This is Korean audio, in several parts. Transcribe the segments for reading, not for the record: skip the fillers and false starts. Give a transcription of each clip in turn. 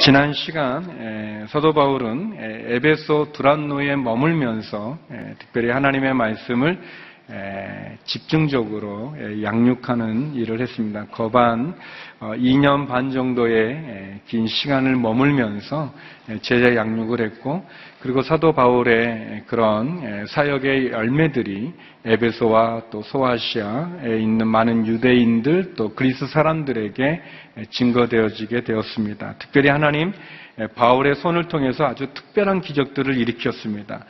지난 시간 사도 바울은 에베소 두란노에 머물면서 특별히 하나님의 말씀을 집중적으로 양육하는 일을 했습니다. 거반 2년 반 정도의 긴 시간을 머물면서 제자 양육을 했고, 그리고 사도 바울의 그런 사역의 열매들이 에베소와 또 소아시아에 있는 많은 유대인들 또 그리스 사람들에게 증거되어지게 되었습니다. 특별히 하나님 바울의 손을 통해서 아주 특별한 기적들을 일으켰습니다.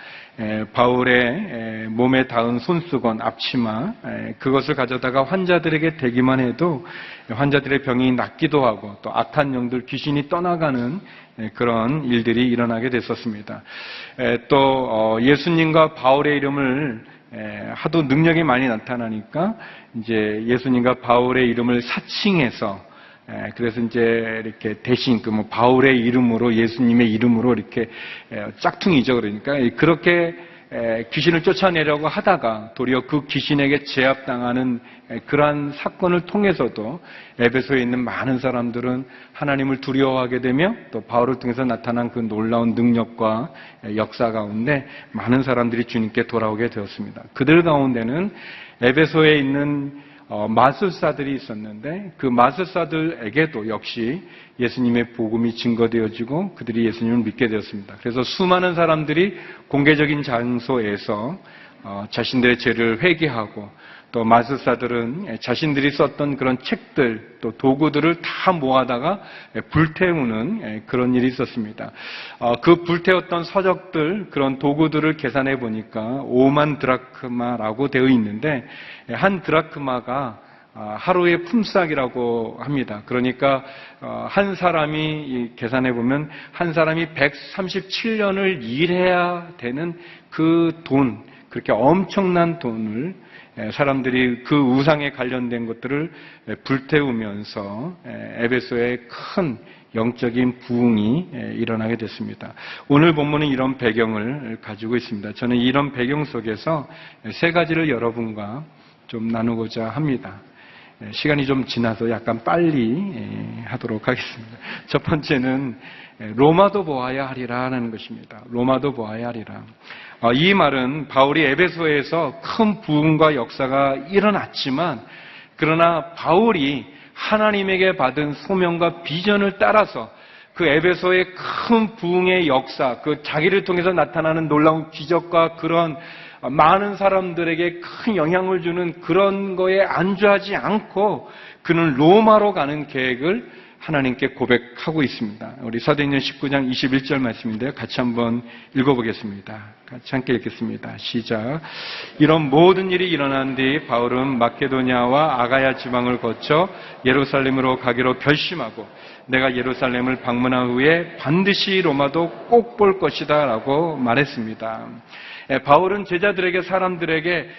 바울의 몸에 닿은 손수건, 앞치마, 그것을 가져다가 환자들에게 대기만 해도 환자들의 병이 낫기도 하고 또 악한 영들, 귀신이 떠나가는 그런 일들이 일어나게 됐었습니다. 또 예수님과 바울의 이름을 하도 능력이 많이 나타나니까 이제 예수님과 바울의 이름을 사칭해서, 그래서 이제 이렇게 대신 바울의 이름으로, 예수님의 이름으로 이렇게 짝퉁이죠. 그러니까 그렇게 귀신을 쫓아내려고 하다가 도리어 그 귀신에게 제압당하는 그러한 사건을 통해서도 에베소에 있는 많은 사람들은 하나님을 두려워하게 되며 또 바울을 통해서 나타난 그 놀라운 능력과 역사 가운데 많은 사람들이 주님께 돌아오게 되었습니다. 그들 가운데는 에베소에 있는 마술사들이 있었는데 그 마술사들에게도 역시 예수님의 복음이 증거되어지고 그들이 예수님을 믿게 되었습니다. 그래서 수많은 사람들이 공개적인 장소에서 자신들의 죄를 회개하고, 또 마술사들은 자신들이 썼던 그런 책들 또 도구들을 다 모아다가 불태우는 그런 일이 있었습니다. 그 불태웠던 서적들, 그런 도구들을 계산해 보니까 5만 드라크마라고 되어 있는데, 한 드라크마가 하루의 품삯이라고 합니다. 그러니까 한 사람이 계산해 보면 한 사람이 137년을 일해야 되는 그 돈, 그렇게 엄청난 돈을 사람들이 그 우상에 관련된 것들을 불태우면서 에베소에 큰 영적인 부흥이 일어나게 됐습니다. 오늘 본문은 이런 배경을 가지고 있습니다. 저는 이런 배경 속에서 세 가지를 여러분과 좀 나누고자 합니다. 시간이 좀 지나서 약간 빨리 하도록 하겠습니다. 첫 번째는 로마도 보아야 하리라는 것입니다. 로마도 보아야 하리라. 이 말은 바울이 에베소에서 큰 부흥과 역사가 일어났지만, 그러나 바울이 하나님에게 받은 소명과 비전을 따라서 그 에베소의 큰 부흥의 역사, 그 자기를 통해서 나타나는 놀라운 기적과 그런 많은 사람들에게 큰 영향을 주는 그런 거에 안주하지 않고 그는 로마로 가는 계획을 하나님께 고백하고 있습니다. 우리 사도행전 19장 21절 말씀인데요. 같이 한번 읽어보겠습니다. 같이 함께 읽겠습니다. 시작. 이런 모든 일이 일어난 뒤 바울은 마케도니아와 아가야 지방을 거쳐 예루살렘으로 가기로 결심하고, 내가 예루살렘을 방문한 후에 반드시 로마도 꼭 볼 것이다 라고 말했습니다. 바울은 제자들에게, 사람들에게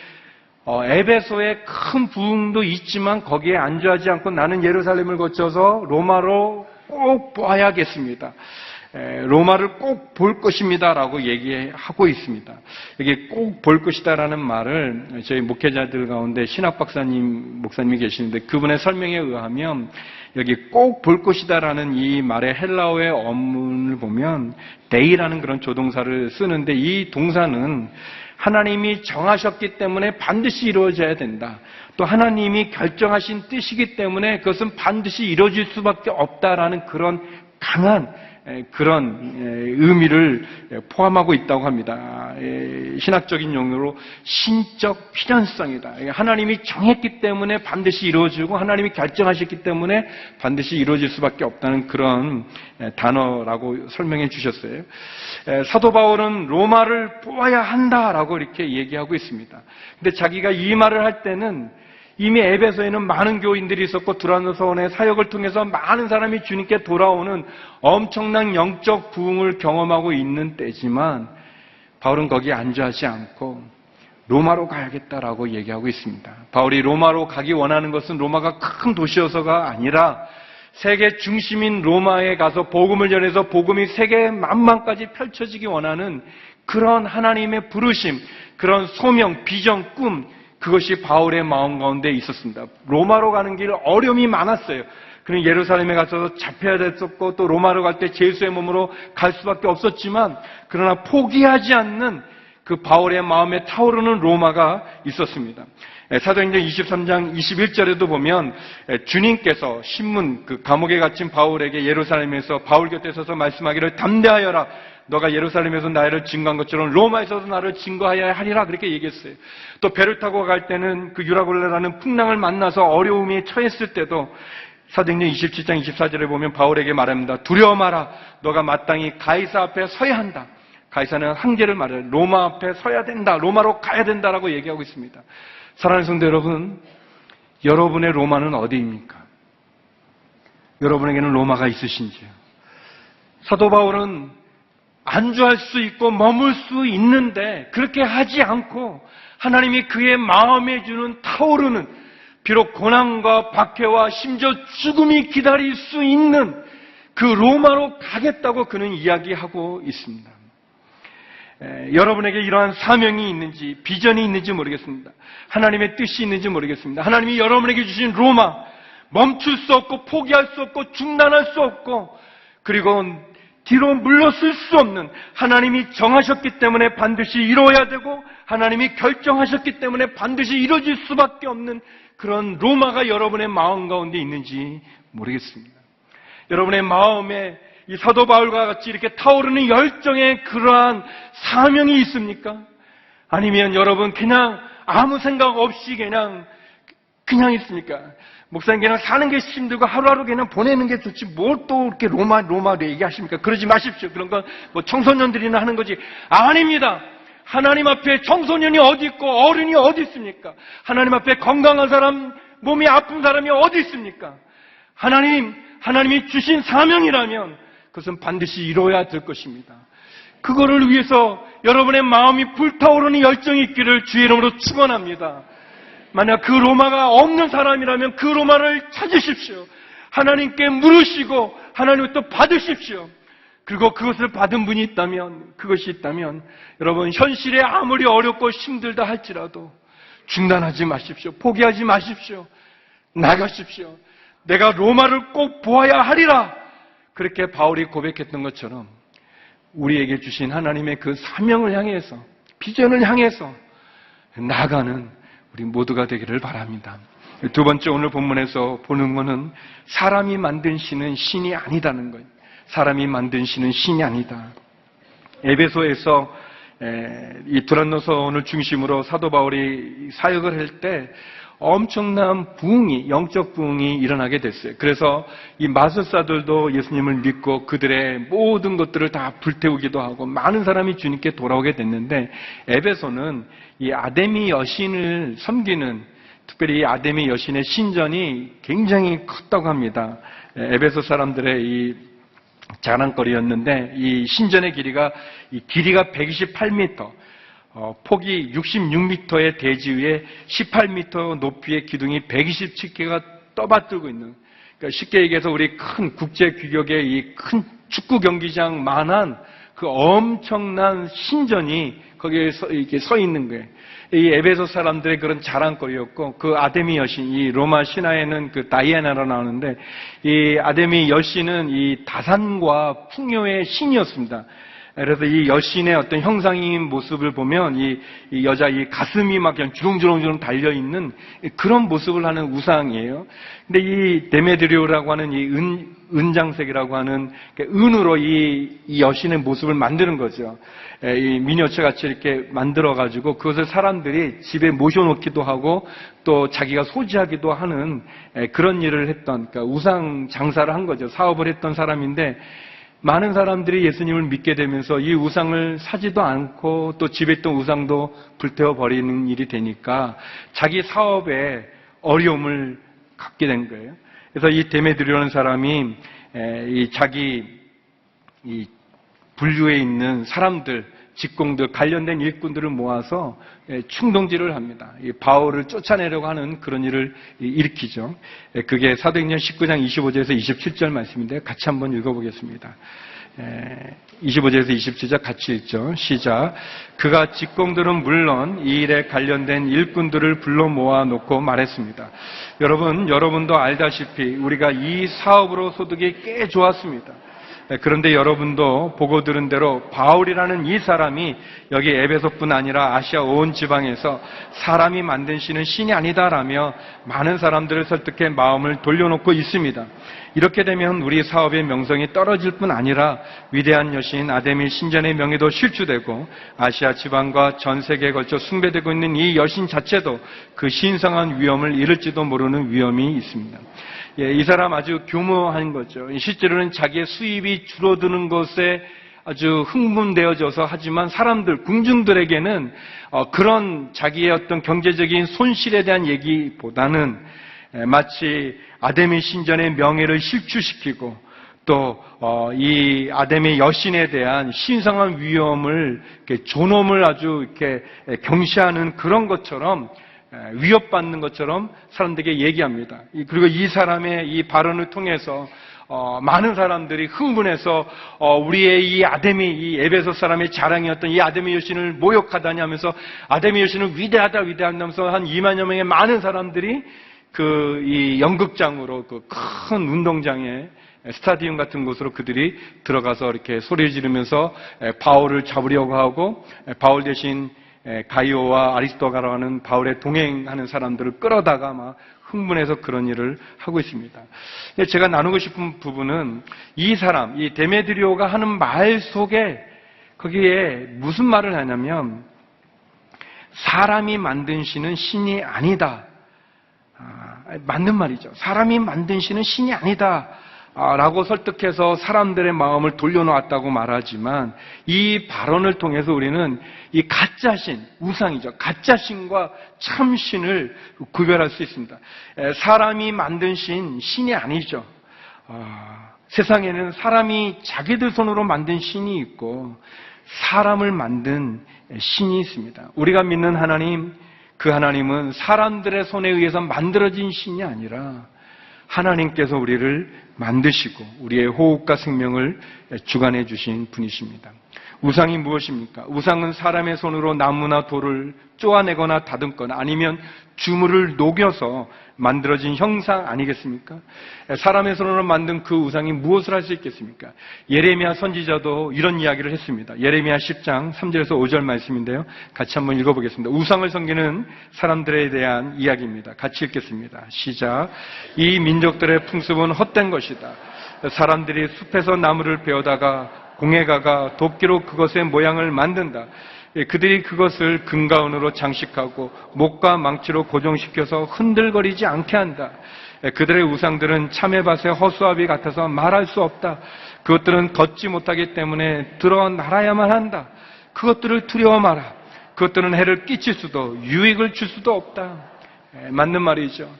에베소에 큰 부흥도 있지만 거기에 안주하지 않고 나는 예루살렘을 거쳐서 로마로 꼭 봐야겠습니다. 로마를 꼭 볼 것입니다 라고 얘기하고 있습니다. 여기 꼭 볼 것이다 라는 말을 저희 목회자들 가운데 신학 목사님이 계시는데, 그분의 설명에 의하면 여기 꼭 볼 것이다 라는 이 말의 헬라어의 원문을 보면 데이라는 그런 조동사를 쓰는데, 이 동사는 하나님이 정하셨기 때문에 반드시 이루어져야 된다. 또 하나님이 결정하신 뜻이기 때문에 그것은 반드시 이루어질 수밖에 없다라는 그런 강한 그런 의미를 포함하고 있다고 합니다. 신학적인 용어로 신적 필연성이다. 하나님이 정했기 때문에 반드시 이루어지고 하나님이 결정하셨기 때문에 반드시 이루어질 수밖에 없다는 그런 단어라고 설명해 주셨어요. 사도 바울은 로마를 보아야 한다라고 이렇게 얘기하고 있습니다. 근데 자기가 이 말을 할 때는 이미 에베소에는 많은 교인들이 있었고 두란노서원의 사역을 통해서 많은 사람이 주님께 돌아오는 엄청난 영적 부흥을 경험하고 있는 때지만, 바울은 거기에 안주하지 않고 로마로 가야겠다라고 얘기하고 있습니다. 바울이 로마로 가기 원하는 것은 로마가 큰 도시여서가 아니라 세계 중심인 로마에 가서 복음을 전해서 복음이 세계 만방까지 펼쳐지기 원하는 그런 하나님의 부르심, 그런 소명, 비전, 꿈, 그것이 바울의 마음 가운데 있었습니다. 로마로 가는 길 어려움이 많았어요. 그는 예루살렘에 가서 잡혀야 됐었고 또 로마로 갈 때 제수의 몸으로 갈 수밖에 없었지만 그러나 포기하지 않는 그 바울의 마음에 타오르는 로마가 있었습니다. 사도행전 23장 21절에도 보면 주님께서 신문 그 감옥에 갇힌 바울에게 예루살렘에서 바울 곁에 서서 말씀하기를 담대하여라. 너가 예루살렘에서 나를 증거한 것처럼 로마에서도 나를 증거하여야 하리라 그렇게 얘기했어요. 또 배를 타고 갈 때는 그 유라굴레라는 풍랑을 만나서 어려움에 처했을 때도 사도행전 27장 24절에 보면 바울에게 말합니다. 두려워 마라. 너가 마땅히 가이사 앞에 서야 한다. 가이사는 한계를 말해요. 로마 앞에 서야 된다. 로마로 가야 된다라고 얘기하고 있습니다. 사랑하는 성도 여러분, 여러분의 로마는 어디입니까? 여러분에게는 로마가 있으신지요? 사도 바울은 안주할 수 있고 머물 수 있는데 그렇게 하지 않고 하나님이 그의 마음에 주는 타오르는 비록 고난과 박해와 심지어 죽음이 기다릴 수 있는 그 로마로 가겠다고 그는 이야기하고 있습니다. 여러분에게 이러한 사명이 있는지 비전이 있는지 모르겠습니다. 하나님의 뜻이 있는지 모르겠습니다. 하나님이 여러분에게 주신 로마 멈출 수 없고 포기할 수 없고 중단할 수 없고 그리고 뒤로 물러설 수 없는 하나님이 정하셨기 때문에 반드시 이루어야 되고 하나님이 결정하셨기 때문에 반드시 이루어질 수밖에 없는 그런 로마가 여러분의 마음 가운데 있는지 모르겠습니다. 여러분의 마음에 이 사도 바울과 같이 이렇게 타오르는 열정의 그러한 사명이 있습니까? 아니면 여러분 그냥 아무 생각 없이 그냥 있습니까? 목사님 그냥 사는 게 힘들고 하루하루 그냥 보내는 게 좋지 뭘 또 이렇게 로마 얘기하십니까? 그러지 마십시오. 그런 건 뭐 청소년들이나 하는 거지. 아닙니다. 하나님 앞에 청소년이 어디 있고 어른이 어디 있습니까? 하나님 앞에 건강한 사람, 몸이 아픈 사람이 어디 있습니까? 하나님이 주신 사명이라면 그것은 반드시 이루어야 될 것입니다. 그거를 위해서 여러분의 마음이 불타오르는 열정이 있기를 주의 이름으로 축원합니다. 만약 그 로마가 없는 사람이라면 그 로마를 찾으십시오. 하나님께 물으시고 하나님부터 받으십시오. 그리고 그것을 받은 분이 있다면, 그것이 있다면 여러분 현실에 아무리 어렵고 힘들다 할지라도 중단하지 마십시오. 포기하지 마십시오. 나가십시오. 내가 로마를 꼭 보아야 하리라. 그렇게 바울이 고백했던 것처럼 우리에게 주신 하나님의 그 사명을 향해서 비전을 향해서 나아가는 우리 모두가 되기를 바랍니다. 두 번째 오늘 본문에서 보는 것은 사람이 만든 신은 신이 아니다는 거예요. 사람이 만든 신은 신이 아니다. 에베소에서 이 두란노서원을 중심으로 사도 바울이 사역을 할 때 엄청난 부흥이, 영적 부흥이 일어나게 됐어요. 그래서 이 마술사들도 예수님을 믿고 그들의 모든 것들을 다 불태우기도 하고 많은 사람이 주님께 돌아오게 됐는데 에베소는 이 아데미 여신을 섬기는 특별히 이 아데미 여신의 신전이 굉장히 컸다고 합니다. 에베소 사람들의 이 자랑거리였는데 이 신전의 길이가 128m, 폭이 66m의 대지 위에 18m 높이의 기둥이 127개가 떠받들고 있는, 그러니까 쉽게 얘기해서 우리 큰 국제 규격의 이 큰 축구 경기장만한 그 엄청난 신전이 거기에 이렇게 서 있는 거예요. 이 에베소 사람들의 그런 자랑거리였고, 그 아데미 여신, 이 로마 신화에는 그 다이애나로 나오는데, 이 아데미 여신은 이 다산과 풍요의 신이었습니다. 그래서 이 여신의 어떤 형상인 모습을 보면 이 여자 이 가슴이 막 그냥 주렁주렁 달려있는 그런 모습을 하는 우상이에요. 근데 이 데메드리오라고 하는 이 은장색이라고 하는 은으로 이 여신의 모습을 만드는 거죠. 이 미니어처 같이 이렇게 만들어가지고 그것을 사람들이 집에 모셔놓기도 하고 또 자기가 소지하기도 하는 그런 일을 했던, 그러니까 우상 장사를 한 거죠. 사업을 했던 사람인데 많은 사람들이 예수님을 믿게 되면서 이 우상을 사지도 않고 또 집에 있던 우상도 불태워버리는 일이 되니까 자기 사업에 어려움을 갖게 된 거예요. 그래서 이 데메드리오라는 사람이 이 자기 이 분류에 있는 사람들, 직공들, 관련된 일꾼들을 모아서 충동질을 합니다. 이 바울을 쫓아내려고 하는 그런 일을 일으키죠. 그게 사도행전 19장 25절에서 27절 말씀인데 같이 한번 읽어보겠습니다. 25절에서 27절 같이 읽죠. 시작. 그가 직공들은 물론 이 일에 관련된 일꾼들을 불러 모아놓고 말했습니다. 여러분도 알다시피 우리가 이 사업으로 소득이 꽤 좋았습니다. 그런데 여러분도 보고 들은 대로 바울이라는 이 사람이 여기 에베소뿐 아니라 아시아 온 지방에서 사람이 만든 신은 신이 아니다라며 많은 사람들을 설득해 마음을 돌려놓고 있습니다. 이렇게 되면 우리 사업의 명성이 떨어질 뿐 아니라 위대한 여신 아데미 신전의 명예도 실추되고 아시아 지방과 전 세계에 걸쳐 숭배되고 있는 이 여신 자체도 그 신성한 위엄을 잃을지도 모르는 위험이 있습니다. 이 사람 아주 교묘한 거죠. 실제로는 자기의 수입이 줄어드는 것에 아주 흥분되어져서 하지만 사람들, 궁중들에게는 그런 자기의 어떤 경제적인 손실에 대한 얘기보다는 마치 아데미 신전의 명예를 실추시키고 또 이 아데미 여신에 대한 신성한 위엄을 존엄을 아주 이렇게 경시하는 그런 것처럼 위협받는 것처럼 사람들에게 얘기합니다. 그리고 이 사람의 이 발언을 통해서 많은 사람들이 흥분해서 우리의 이 아데미, 이 에베소 사람의 자랑이었던 이 아데미 여신을 모욕하다니 하면서 아데미 여신은 위대하다면서 한 2만여 명의 많은 사람들이 이 연극장으로 그 큰 운동장에 스타디움 같은 곳으로 그들이 들어가서 이렇게 소리 지르면서 바울을 잡으려고 하고 바울 대신 가이오와 아리스토가라는 바울의 동행하는 사람들을 끌어다가 막 흥분해서 그런 일을 하고 있습니다. 제가 나누고 싶은 부분은 이 사람, 이 데메드리오가 하는 말 속에 거기에 무슨 말을 하냐면 사람이 만든 신은 신이 아니다. 맞는 말이죠. 사람이 만든 신은 신이 아니다. 라고 설득해서 사람들의 마음을 돌려놓았다고 말하지만 이 발언을 통해서 우리는 이 가짜신, 우상이죠. 가짜신과 참신을 구별할 수 있습니다. 사람이 만든 신이 아니죠. 세상에는 사람이 자기들 손으로 만든 신이 있고 사람을 만든 신이 있습니다. 우리가 믿는 하나님, 그 하나님은 사람들의 손에 의해서 만들어진 신이 아니라 하나님께서 우리를 만드시고 우리의 호흡과 생명을 주관해 주신 분이십니다. 우상이 무엇입니까? 우상은 사람의 손으로 나무나 돌을 쪼아내거나 다듬거나 아니면 주물을 녹여서 만들어진 형상 아니겠습니까? 사람의 손으로 만든 그 우상이 무엇을 할 수 있겠습니까? 예레미야 선지자도 이런 이야기를 했습니다. 예레미야 10장 3절에서 5절 말씀인데요. 같이 한번 읽어보겠습니다. 우상을 섬기는 사람들에 대한 이야기입니다. 같이 읽겠습니다. 시작. 이 민족들의 풍습은 헛된 것이다. 사람들이 숲에서 나무를 베어다가 공에 가가 도끼로 그것의 모양을 만든다. 그들이 그것을 금과 은으로 장식하고 목과 망치로 고정시켜서 흔들거리지 않게 한다. 그들의 우상들은 참외밭의 허수아비 같아서 말할 수 없다. 그것들은 걷지 못하기 때문에 드러나야만 한다. 그것들을 두려워 마라. 그것들은 해를 끼칠 수도 유익을 줄 수도 없다. 맞는 말이죠.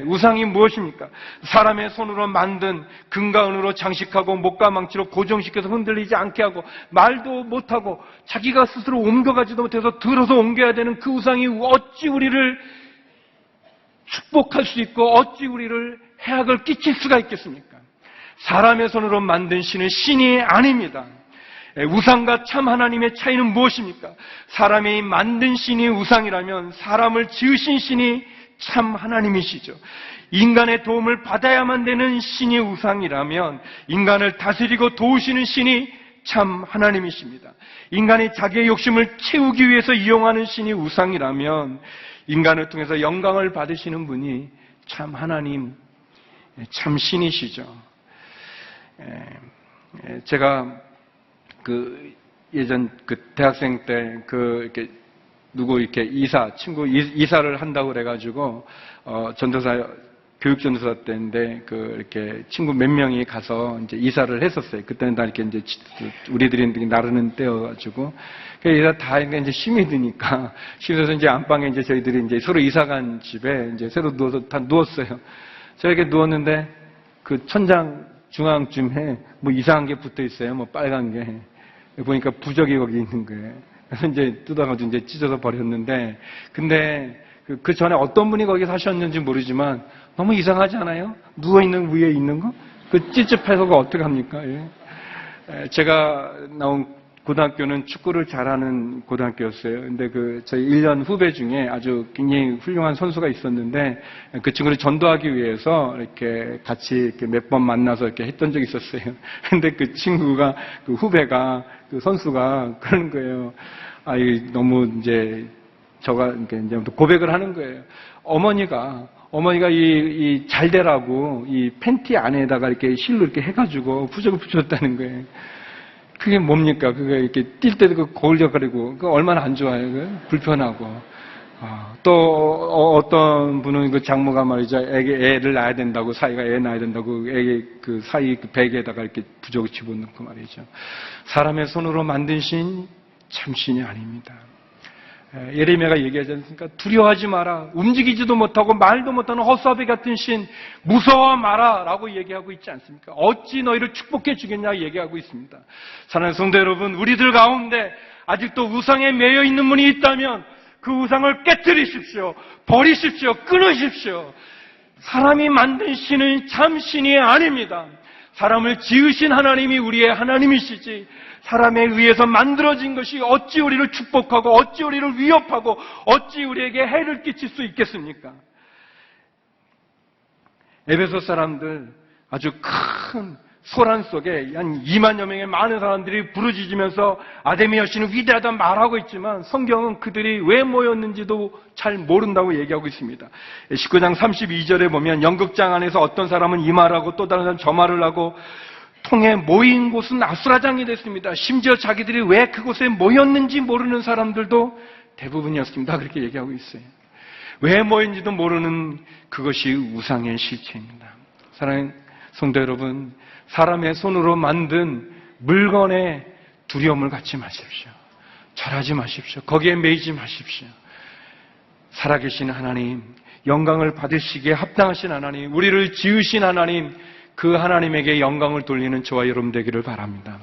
우상이 무엇입니까? 사람의 손으로 만든 금과 은으로 장식하고 목과 망치로 고정시켜서 흔들리지 않게 하고 말도 못하고 자기가 스스로 옮겨가지도 못해서 들어서 옮겨야 되는 그 우상이 어찌 우리를 축복할 수 있고 어찌 우리를 해악을 끼칠 수가 있겠습니까? 사람의 손으로 만든 신은 신이 아닙니다. 우상과 참 하나님의 차이는 무엇입니까? 사람이 만든 신이 우상이라면 사람을 지으신 신이 참 하나님이시죠. 인간의 도움을 받아야만 되는 신이 우상이라면 인간을 다스리고 도우시는 신이 참 하나님이십니다. 인간이 자기의 욕심을 채우기 위해서 이용하는 신이 우상이라면 인간을 통해서 영광을 받으시는 분이 참 하나님, 참 신이시죠. 제가 예전 대학생 때 이렇게 누구 이렇게 친구 이사를 한다고 그래가지고, 전도사, 교육전도사 때인데, 이렇게 친구 몇 명이 가서 이제 이사를 했었어요. 그때는 다 이렇게 이제 우리들이 나르는 때여가지고. 그래서 다 이제 힘이 드니까, 심해서 이제 안방에 이제 저희들이 이제 서로 이사간 집에 이제 새로 다 누웠어요. 제가 이렇게 누웠는데, 그 천장 중앙쯤에 뭐 이상한 게 붙어 있어요. 뭐 빨간 게. 보니까 부적이 거기 있는 거예요. 그래서 이제 뜯어가지고 이제 찢어서 버렸는데, 근데 그 전에 어떤 분이 거기 사셨는지 모르지만 너무 이상하지 않아요? 누워있는 위에 있는 거? 그 찝찝해서 그거 어떡합니까? 예. 제가 나온 고등학교는 축구를 잘하는 고등학교였어요. 근데 저희 1년 후배 중에 아주 굉장히 훌륭한 선수가 있었는데 그 친구를 전도하기 위해서 이렇게 같이 이렇게 몇 번 만나서 이렇게 했던 적이 있었어요. 근데 그 친구가, 그 후배가, 그 선수가 그러는 거예요. 너무 이제 저가 이제 고백을 하는 거예요. 어머니가 이 잘 되라고 이 팬티 안에다가 이렇게 실로 이렇게 해가지고 부적을 붙였다는 거예요. 그게 뭡니까? 그게 이렇게 뛸 때도 그 거울적거리고, 그 얼마나 안 좋아요? 불편하고. 또, 어떤 분은 그 장모가 말이죠. 애를 낳아야 된다고, 사이가 애 낳아야 된다고, 애기 그 사이 그 베개에다가 이렇게 부적을 집어넣고 말이죠. 사람의 손으로 만든 신, 참 신이 아닙니다. 예레미야가 얘기하지 않습니까? 두려워하지 마라. 움직이지도 못하고 말도 못하는 헛사비 같은 신, 무서워 마라. 라고 얘기하고 있지 않습니까? 어찌 너희를 축복해 주겠냐 얘기하고 있습니다. 사랑하는 성도 여러분, 우리들 가운데 아직도 우상에 매여 있는 분이 있다면 그 우상을 깨뜨리십시오. 버리십시오. 끊으십시오. 사람이 만든 신은 참 신이 아닙니다. 사람을 지으신 하나님이 우리의 하나님이시지, 사람에 의해서 만들어진 것이 어찌 우리를 축복하고 어찌 우리를 위협하고 어찌 우리에게 해를 끼칠 수 있겠습니까? 에베소 사람들 아주 큰 소란 속에 한 2만여 명의 많은 사람들이 부르짖으면서 아데미 여신은 위대하다 말하고 있지만 성경은 그들이 왜 모였는지도 잘 모른다고 얘기하고 있습니다. 19장 32절에 보면 연극장 안에서 어떤 사람은 이 말하고 또 다른 사람은 저 말을 하고 통에 모인 곳은 아수라장이 됐습니다. 심지어 자기들이 왜 그곳에 모였는지 모르는 사람들도 대부분이었습니다. 그렇게 얘기하고 있어요. 왜 모였는지도 모르는 그것이 우상의 실체입니다. 사랑하는 성도 여러분, 사람의 손으로 만든 물건에 두려움을 갖지 마십시오. 절하지 마십시오. 거기에 매이지 마십시오. 살아계신 하나님, 영광을 받으시기에 합당하신 하나님, 우리를 지으신 하나님, 그 하나님에게 영광을 돌리는 저와 여러분 되기를 바랍니다.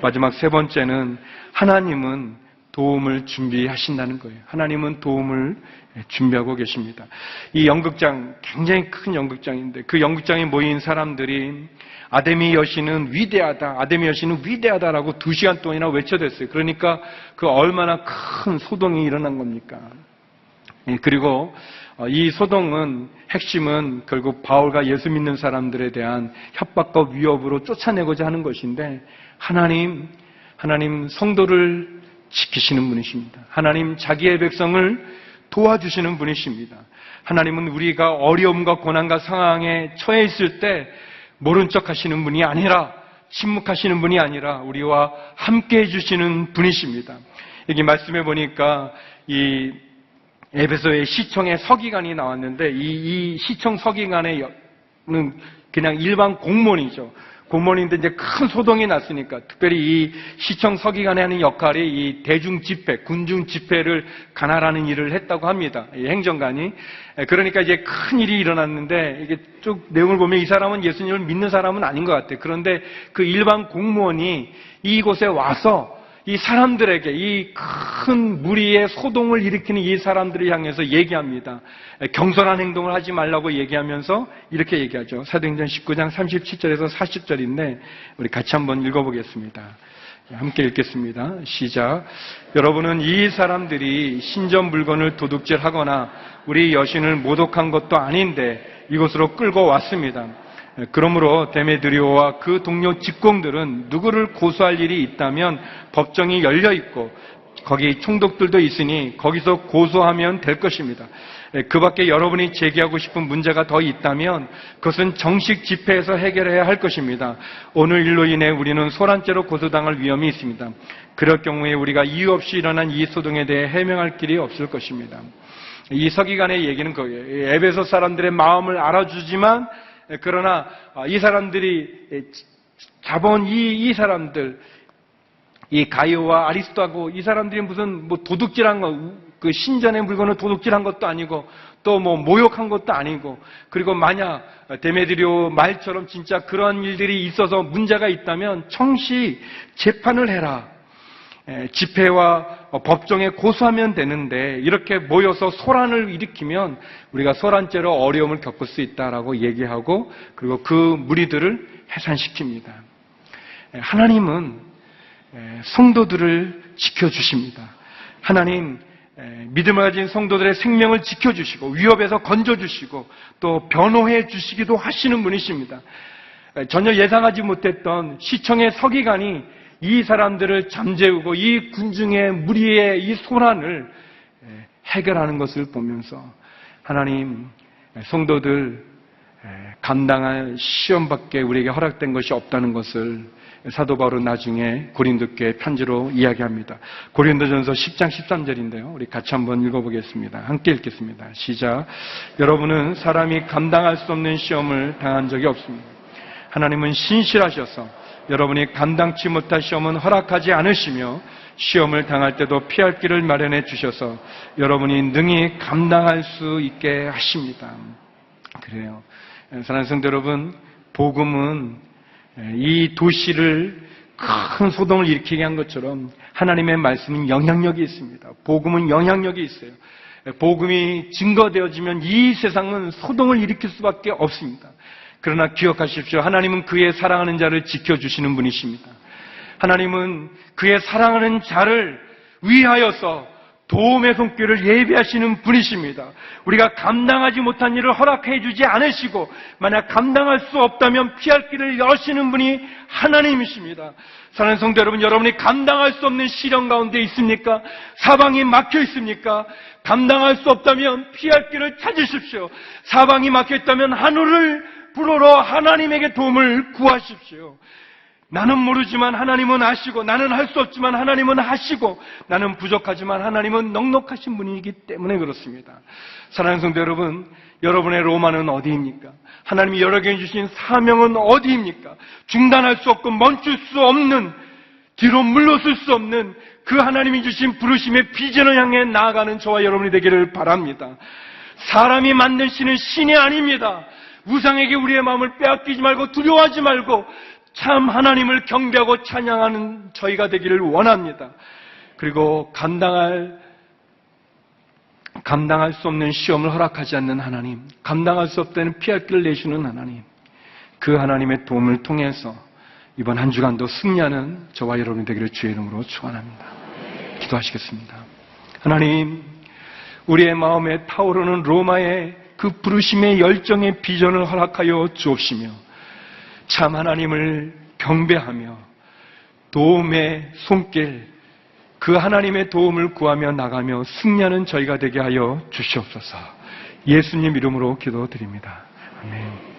마지막 세 번째는 하나님은 도움을 준비하신다는 거예요. 하나님은 도움을 준비하고 계십니다. 이 연극장, 굉장히 큰 연극장인데 그 연극장에 모인 사람들이 아데미 여신은 위대하다, 아데미 여신은 위대하다라고 2시간 동안이나 외쳐댔어요. 그러니까 그 얼마나 큰 소동이 일어난 겁니까? 그리고 이 소동은 핵심은 결국 바울과 예수 믿는 사람들에 대한 협박과 위협으로 쫓아내고자 하는 것인데 하나님 성도를 지키시는 분이십니다. 하나님 자기의 백성을 도와주시는 분이십니다. 하나님은 우리가 어려움과 고난과 상황에 처해 있을 때 모른 척 하시는 분이 아니라 침묵하시는 분이 아니라 우리와 함께 해주시는 분이십니다. 여기 말씀해 보니까 이 에베소의 시청의 서기관이 나왔는데 이 시청 서기관은 그냥 일반 공무원이죠. 공무원인데 이제 큰 소동이 났으니까 특별히 이 시청 서기관이 하는 역할이 이 대중 집회, 군중 집회를 관할하는 일을 했다고 합니다. 이 행정관이. 그러니까 이제 큰 일이 일어났는데 이게 쭉 내용을 보면 이 사람은 예수님을 믿는 사람은 아닌 것 같아요. 그런데 그 일반 공무원이 이곳에 와서 이 사람들에게 이 큰 무리의 소동을 일으키는 이 사람들을 향해서 얘기합니다. 경솔한 행동을 하지 말라고 얘기하면서 이렇게 얘기하죠. 사도행전 19장 37절에서 40절인데 우리 같이 한번 읽어보겠습니다. 함께 읽겠습니다. 시작. 여러분은 이 사람들이 신전 물건을 도둑질하거나 우리 여신을 모독한 것도 아닌데 이곳으로 끌고 왔습니다. 그러므로 데메드리오와 그 동료 직공들은 누구를 고소할 일이 있다면 법정이 열려 있고 거기 총독들도 있으니 거기서 고소하면 될 것입니다. 그 밖에 여러분이 제기하고 싶은 문제가 더 있다면 그것은 정식 집회에서 해결해야 할 것입니다. 오늘 일로 인해 우리는 소란죄로 고소당할 위험이 있습니다. 그럴 경우에 우리가 이유 없이 일어난 이 소동에 대해 해명할 길이 없을 것입니다. 이 서기관의 얘기는 거예요. 에베소 사람들의 마음을 알아주지만 그러나 이 사람들이 잡아온 이 사람들, 이 가이오와 아리스토하고 이 사람들이 무슨 뭐 도둑질한 거, 그 신전의 물건을 도둑질한 것도 아니고 또 뭐 모욕한 것도 아니고 그리고 만약 데메드리오 말처럼 진짜 그런 일들이 있어서 문제가 있다면 청시 재판을 해라. 집회와 법정에 고소하면 되는데 이렇게 모여서 소란을 일으키면 우리가 소란죄로 어려움을 겪을 수 있다라고 얘기하고 그리고 그 무리들을 해산시킵니다. 하나님은 성도들을 지켜주십니다. 하나님 믿음을 가진 성도들의 생명을 지켜주시고 위협에서 건져주시고 또 변호해 주시기도 하시는 분이십니다. 전혀 예상하지 못했던 시청의 서기관이 이 사람들을 잠재우고 이 군중의 무리의 이 소란을 해결하는 것을 보면서 하나님 성도들 감당할 시험밖에 우리에게 허락된 것이 없다는 것을 사도 바울은 나중에 고린도교회 편지로 이야기합니다. 고린도전서 10장 13절인데요. 우리 같이 한번 읽어보겠습니다. 함께 읽겠습니다. 시작. 여러분은 사람이 감당할 수 없는 시험을 당한 적이 없습니다. 하나님은 신실하셔서 여러분이 감당치 못할 시험은 허락하지 않으시며 시험을 당할 때도 피할 길을 마련해 주셔서 여러분이 능히 감당할 수 있게 하십니다. 그래요. 사랑하는 성도 여러분, 복음은 이 도시를 큰 소동을 일으키게 한 것처럼 하나님의 말씀은 영향력이 있습니다. 복음은 영향력이 있어요. 복음이 증거되어지면 이 세상은 소동을 일으킬 수밖에 없습니다. 그러나 기억하십시오. 하나님은 그의 사랑하는 자를 지켜주시는 분이십니다. 하나님은 그의 사랑하는 자를 위하여서 도움의 손길을 예비하시는 분이십니다. 우리가 감당하지 못한 일을 허락해 주지 않으시고 만약 감당할 수 없다면 피할 길을 여시는 분이 하나님이십니다. 사랑하는 성도 여러분, 여러분이 감당할 수 없는 시련 가운데 있습니까? 사방이 막혀 있습니까? 감당할 수 없다면 피할 길을 찾으십시오. 사방이 막혀 있다면 하늘을 불어러 하나님에게 도움을 구하십시오. 나는 모르지만 하나님은 아시고 나는 할 수 없지만 하나님은 하시고 나는 부족하지만 하나님은 넉넉하신 분이기 때문에 그렇습니다. 사랑하는 성도 여러분, 여러분의 로마는 어디입니까? 하나님이 여러분에게 주신 사명은 어디입니까? 중단할 수 없고 멈출 수 없는, 뒤로 물러설 수 없는 그 하나님이 주신 부르심의 비전을 향해 나아가는 저와 여러분이 되기를 바랍니다. 사람이 만드시는 신이 아닙니다. 우상에게 우리의 마음을 빼앗기지 말고 두려워하지 말고 참 하나님을 경배하고 찬양하는 저희가 되기를 원합니다. 그리고 감당할 수 없는 시험을 허락하지 않는 하나님, 감당할 수 없다는 피할 길을 내시는 하나님, 그 하나님의 도움을 통해서 이번 한 주간도 승리하는 저와 여러분이 되기를 주의 이름으로 축원합니다. 기도하시겠습니다. 하나님, 우리의 마음에 타오르는 로마의 그 부르심의 열정의 비전을 허락하여 주옵시며 참 하나님을 경배하며 도움의 손길, 그 하나님의 도움을 구하며 나가며 승리하는 저희가 되게 하여 주시옵소서. 예수님 이름으로 기도드립니다. 아멘.